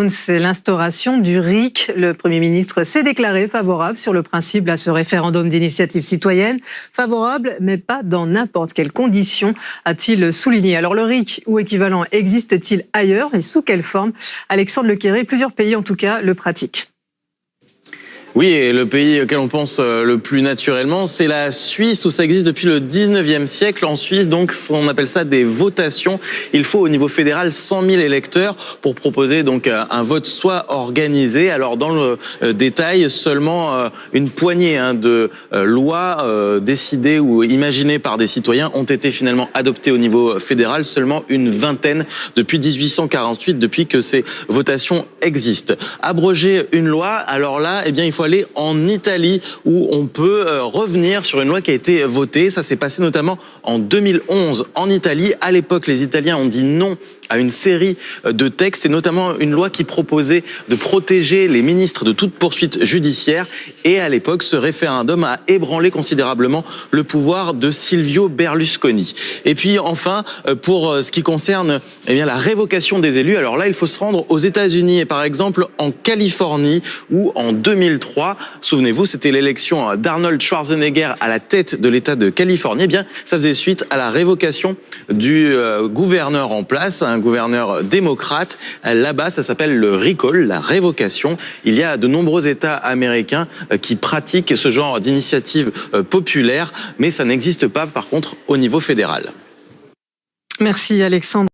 C'est l'instauration du RIC. Le Premier ministre s'est déclaré favorable sur le principe à ce référendum d'initiative citoyenne. Favorable, mais pas dans n'importe quelles conditions, a-t-il souligné. Alors le RIC ou équivalent existe-t-il ailleurs et sous quelle forme? Alexandre Lequéré, plusieurs pays en tout cas le pratiquent. Oui, et le pays auquel on pense le plus naturellement, c'est la Suisse, où ça existe depuis le 19e siècle. En Suisse, donc, on appelle ça des votations. Il faut au niveau fédéral 100 000 électeurs pour proposer donc un vote soit organisé. Alors dans le détail, seulement une poignée de lois décidées ou imaginées par des citoyens ont été finalement adoptées au niveau fédéral. Seulement une vingtaine depuis 1848, depuis que ces votations existent. Abroger une loi, alors là, eh bien, il faut aller en Italie où on peut revenir sur une loi qui a été votée. Ça s'est passé notamment en 2011 en Italie. À l'époque, les Italiens ont dit non à une série de textes et notamment une loi qui proposait de protéger les ministres de toute poursuite judiciaire. Et à l'époque, ce référendum a ébranlé considérablement le pouvoir de Silvio Berlusconi. Et puis enfin, pour ce qui concerne la révocation des élus, alors là, il faut se rendre aux États-Unis et par exemple en Californie où en 2003, souvenez-vous, c'était l'élection d'Arnold Schwarzenegger à la tête de l'État de Californie. Eh bien, ça faisait suite à la révocation du gouverneur en place, un gouverneur démocrate. Là-bas, ça s'appelle le recall, la révocation. Il y a de nombreux États américains qui pratiquent ce genre d'initiative populaire, mais ça n'existe pas, par contre, au niveau fédéral. Merci Alexandre.